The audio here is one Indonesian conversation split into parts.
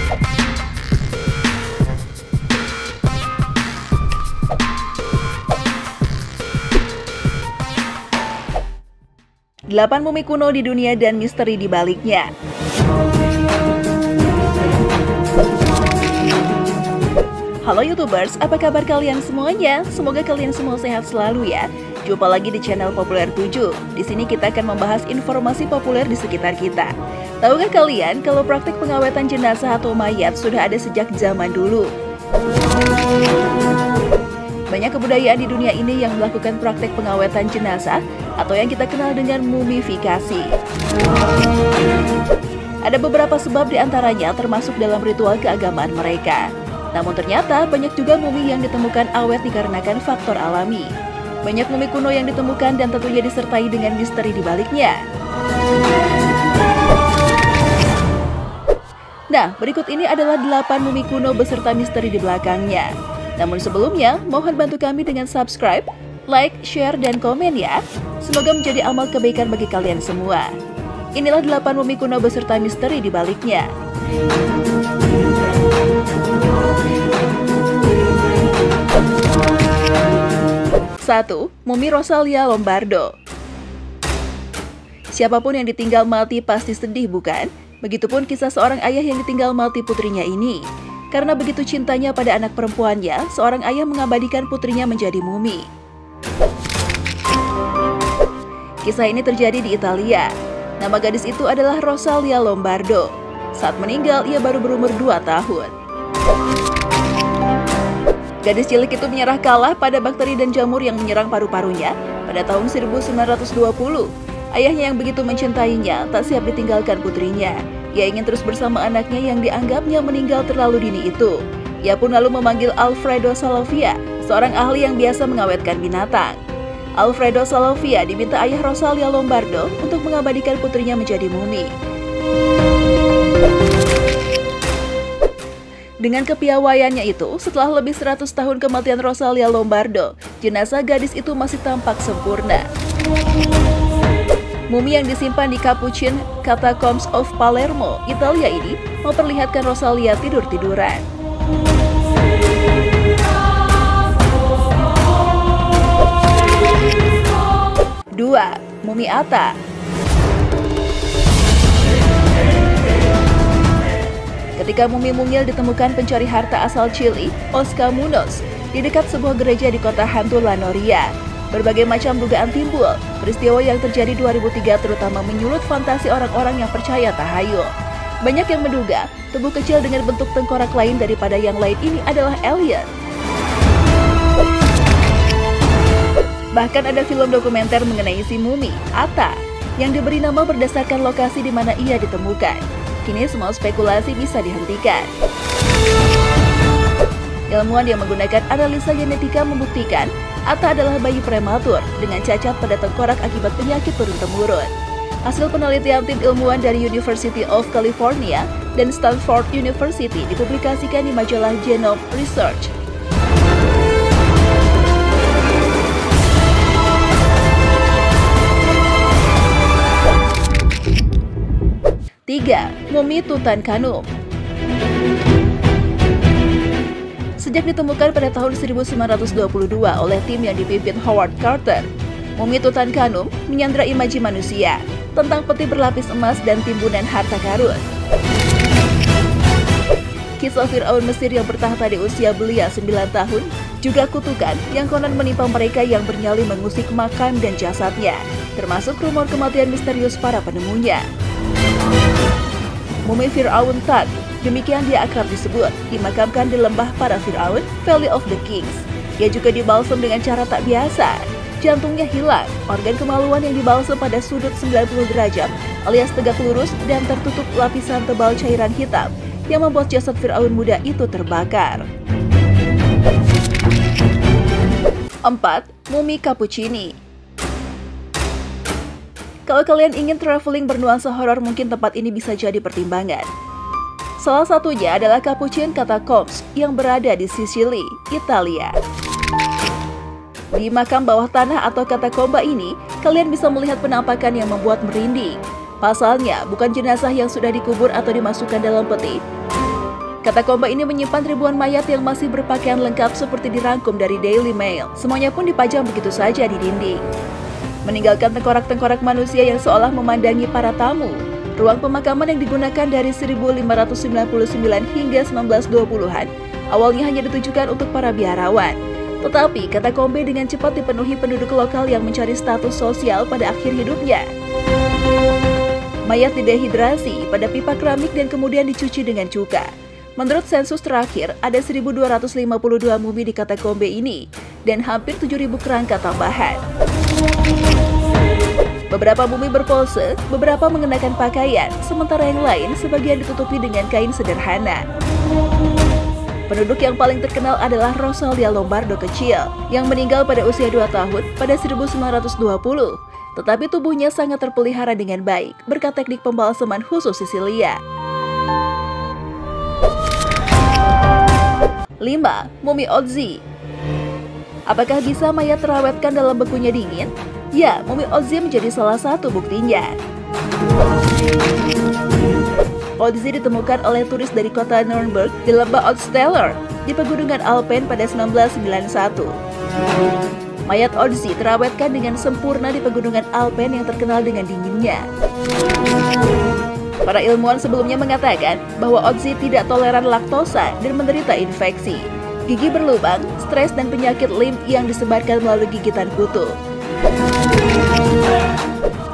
Delapan mumi kuno di dunia dan misteri di baliknya. Halo YouTubers, apa kabar kalian semuanya? Semoga kalian semua sehat selalu ya. Jumpa lagi di channel Populer 7. Di sini kita akan membahas informasi populer di sekitar kita. Tahukah kalian kalau praktik pengawetan jenazah atau mayat sudah ada sejak zaman dulu? Banyak kebudayaan di dunia ini yang melakukan praktik pengawetan jenazah atau yang kita kenal dengan mumifikasi. Ada beberapa sebab diantaranya termasuk dalam ritual keagamaan mereka. Namun ternyata banyak juga mumi yang ditemukan awet dikarenakan faktor alami. Banyak mumi kuno yang ditemukan dan tentunya disertai dengan misteri di baliknya. Nah, berikut ini adalah 8 mumi kuno beserta misteri di belakangnya. Namun sebelumnya, mohon bantu kami dengan subscribe, like, share, dan komen ya. Semoga menjadi amal kebaikan bagi kalian semua. Inilah 8 mumi kuno beserta misteri di baliknya. 1. Mumi Rosalia Lombardo. Siapapun yang ditinggal mati pasti sedih, bukan? Begitupun kisah seorang ayah yang ditinggal mati putrinya ini. Karena begitu cintanya pada anak perempuannya, seorang ayah mengabadikan putrinya menjadi mumi. Kisah ini terjadi di Italia. Nama gadis itu adalah Rosalia Lombardo. Saat meninggal, ia baru berumur 2 tahun. Gadis cilik itu menyerah kalah pada bakteri dan jamur yang menyerang paru-parunya pada tahun 1920. Ayahnya yang begitu mencintainya tak siap ditinggalkan putrinya. Ia ingin terus bersama anaknya yang dianggapnya meninggal terlalu dini itu. Ia pun lalu memanggil Alfredo Salovia, seorang ahli yang biasa mengawetkan binatang. Alfredo Salovia diminta ayah Rosalia Lombardo untuk mengabadikan putrinya menjadi mumi. Dengan kepiawaiannya itu, setelah lebih 100 tahun kematian Rosalia Lombardo, jenazah gadis itu masih tampak sempurna. Mumi yang disimpan di Capuchin Catacombs of Palermo, Italia ini memperlihatkan Rosalia tidur-tiduran. 2. Mumi Atta. Ketika mumi mungil ditemukan pencari harta asal Chili, Oscar Munoz, di dekat sebuah gereja di kota hantu La Noria. Berbagai macam dugaan timbul. Peristiwa yang terjadi 2003 terutama menyulut fantasi orang-orang yang percaya tahayul. Banyak yang menduga tubuh kecil dengan bentuk tengkorak lain daripada yang lain ini adalah alien. Bahkan ada film dokumenter mengenai si mumi, Atta, yang diberi nama berdasarkan lokasi di mana ia ditemukan. Kini semua spekulasi bisa dihentikan. Ilmuwan yang menggunakan analisa genetika membuktikan Atta adalah bayi prematur dengan cacat pada tengkorak akibat penyakit turun-temurun. Hasil penelitian tim ilmuwan dari University of California dan Stanford University dipublikasikan di majalah Genome Research. 3. Mumi Tutankhamun. Sejak ditemukan pada tahun 1922 oleh tim yang dipimpin Howard Carter, mumi Tutankhamun menyandra imaji manusia tentang peti berlapis emas dan timbunan harta karun. Kisah Fir'aun Mesir yang bertahta di usia belia 9 tahun juga kutukan yang konon menimpa mereka yang bernyali mengusik makam dan jasadnya, termasuk rumor kematian misterius para penemunya. Mumi Fir'aun Tut, demikian dia akrab disebut, dimakamkan di lembah para Fir'aun, Valley of the Kings. Ia juga dibalsam dengan cara tak biasa. Jantungnya hilang, organ kemaluan yang dibalsam pada sudut 90 derajat alias tegak lurus dan tertutup lapisan tebal cairan hitam yang membuat jasad Fir'aun muda itu terbakar. 4. Mumi Cappuccini. Kalau kalian ingin traveling bernuansa horor, mungkin tempat ini bisa jadi pertimbangan. Salah satunya adalah Capuchin Catacombs yang berada di Sicily, Italia. Di makam bawah tanah atau katakomba ini, kalian bisa melihat penampakan yang membuat merinding. Pasalnya, bukan jenazah yang sudah dikubur atau dimasukkan dalam peti, Katakombe ini menyimpan ribuan mayat yang masih berpakaian lengkap seperti dirangkum dari Daily Mail. Semuanya pun dipajang begitu saja di dinding. Meninggalkan tengkorak-tengkorak manusia yang seolah memandangi para tamu. Ruang pemakaman yang digunakan dari 1599 hingga 1920-an awalnya hanya ditujukan untuk para biarawan. Tetapi katakombe dengan cepat dipenuhi penduduk lokal yang mencari status sosial pada akhir hidupnya. Mayat didehidrasi pada pipa keramik dan kemudian dicuci dengan cuka. Menurut sensus terakhir, ada 1.252 mumi di katakombe ini dan hampir 7.000 kerangka tambahan. Beberapa mumi berpose, beberapa mengenakan pakaian, sementara yang lain sebagian ditutupi dengan kain sederhana. Penduduk yang paling terkenal adalah Rosalia Lombardo kecil, yang meninggal pada usia 2 tahun pada 1920. Tetapi tubuhnya sangat terpelihara dengan baik, berkat teknik pembalsaman khusus Sisilia. 5. Mumi Otzi. Apakah bisa mayat terawetkan dalam bekunya dingin? Ya, mumi Otzi menjadi salah satu buktinya. Otzi ditemukan oleh turis dari kota Nuremberg di lembah Otztaler di pegunungan Alpen pada 1991. Mayat Otzi terawetkan dengan sempurna di pegunungan Alpen yang terkenal dengan dinginnya. Para ilmuwan sebelumnya mengatakan bahwa Otzi tidak toleran laktosa dan menderita infeksi, gigi berlubang, stres, dan penyakit lim yang disebarkan melalui gigitan kutu.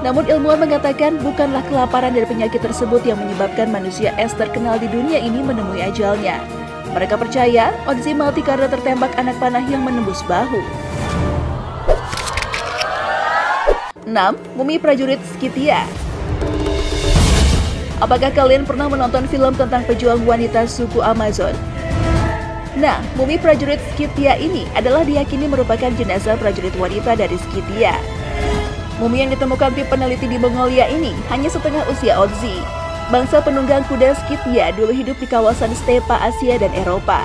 Namun ilmuwan mengatakan bukanlah kelaparan dan penyakit tersebut yang menyebabkan manusia es terkenal di dunia ini menemui ajalnya. Mereka percaya Otzi mati karena tertembak anak panah yang menembus bahu. 6. Mumi prajurit Skythia. Apakah kalian pernah menonton film tentang pejuang wanita suku Amazon? Nah, mumi prajurit Skythia ini adalah diyakini merupakan jenazah prajurit wanita dari Skythia. Mumi yang ditemukan tim peneliti di Mongolia ini hanya setengah usia Otzi. Bangsa penunggang kuda Skythia dulu hidup di kawasan stepa Asia dan Eropa.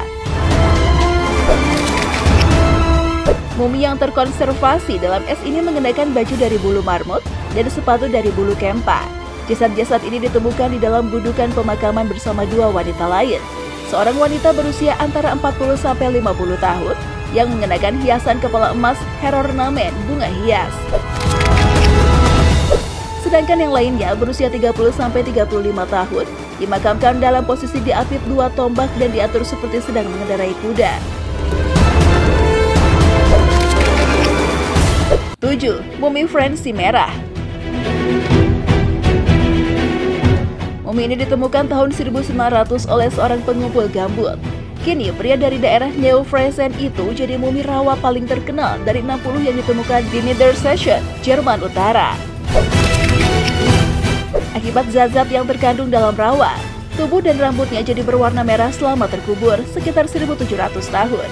Mumi yang terkonservasi dalam es ini mengenakan baju dari bulu marmut dan sepatu dari bulu kempa. Jasad-jasad ini ditemukan di dalam gundukan pemakaman bersama 2 wanita lain. Seorang wanita berusia antara 40-50 tahun yang mengenakan hiasan kepala emas herornamen bunga hias. Sedangkan yang lainnya berusia 30-35 tahun dimakamkan dalam posisi diapit 2 tombak dan diatur seperti sedang mengendarai kuda. 7. Mumi Fransi Merah. Mumi ini ditemukan tahun 1900 oleh seorang pengumpul gambut. Kini, pria dari daerah Neu-Friesen itu jadi mumi rawa paling terkenal dari 60 yang ditemukan di Niedersachsen, Jerman Utara. Akibat zat-zat yang terkandung dalam rawa, tubuh dan rambutnya jadi berwarna merah selama terkubur sekitar 1700 tahun.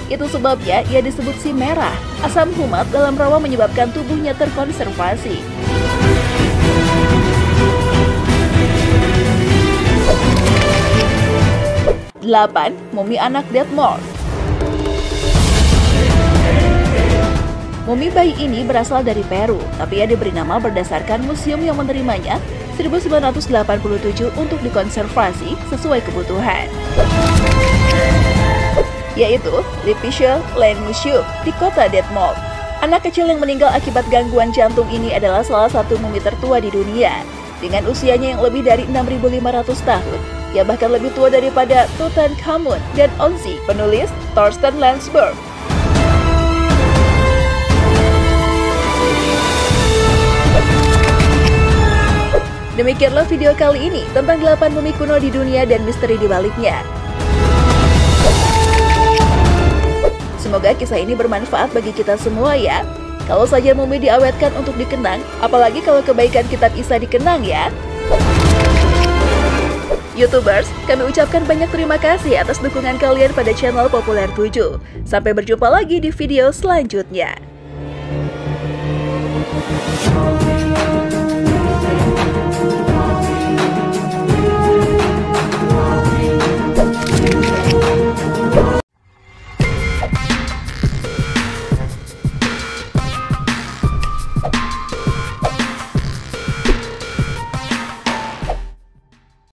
Itu sebabnya ia disebut si merah. Asam humat dalam rawa menyebabkan tubuhnya terkonservasi. 8. Mumi anak Detmold. Mumi bayi ini berasal dari Peru, tapi ia diberi nama berdasarkan museum yang menerimanya 1987 untuk dikonservasi sesuai kebutuhan, yaitu Lippische Landmuseum di kota Detmold. Anak kecil yang meninggal akibat gangguan jantung ini adalah salah satu mumi tertua di dunia. Dengan usianya yang lebih dari 6.500 tahun, ia bahkan lebih tua daripada Tutankhamun dan Otzi, penulis Thorsten Landsberg. Demikianlah video kali ini tentang 8 mumi kuno di dunia dan misteri di baliknya. Semoga kisah ini bermanfaat bagi kita semua ya. Kalau saja mumi diawetkan untuk dikenang, apalagi kalau kebaikan kitab Isa dikenang ya. YouTubers, kami ucapkan banyak terima kasih atas dukungan kalian pada channel Populer 7. Sampai berjumpa lagi di video selanjutnya.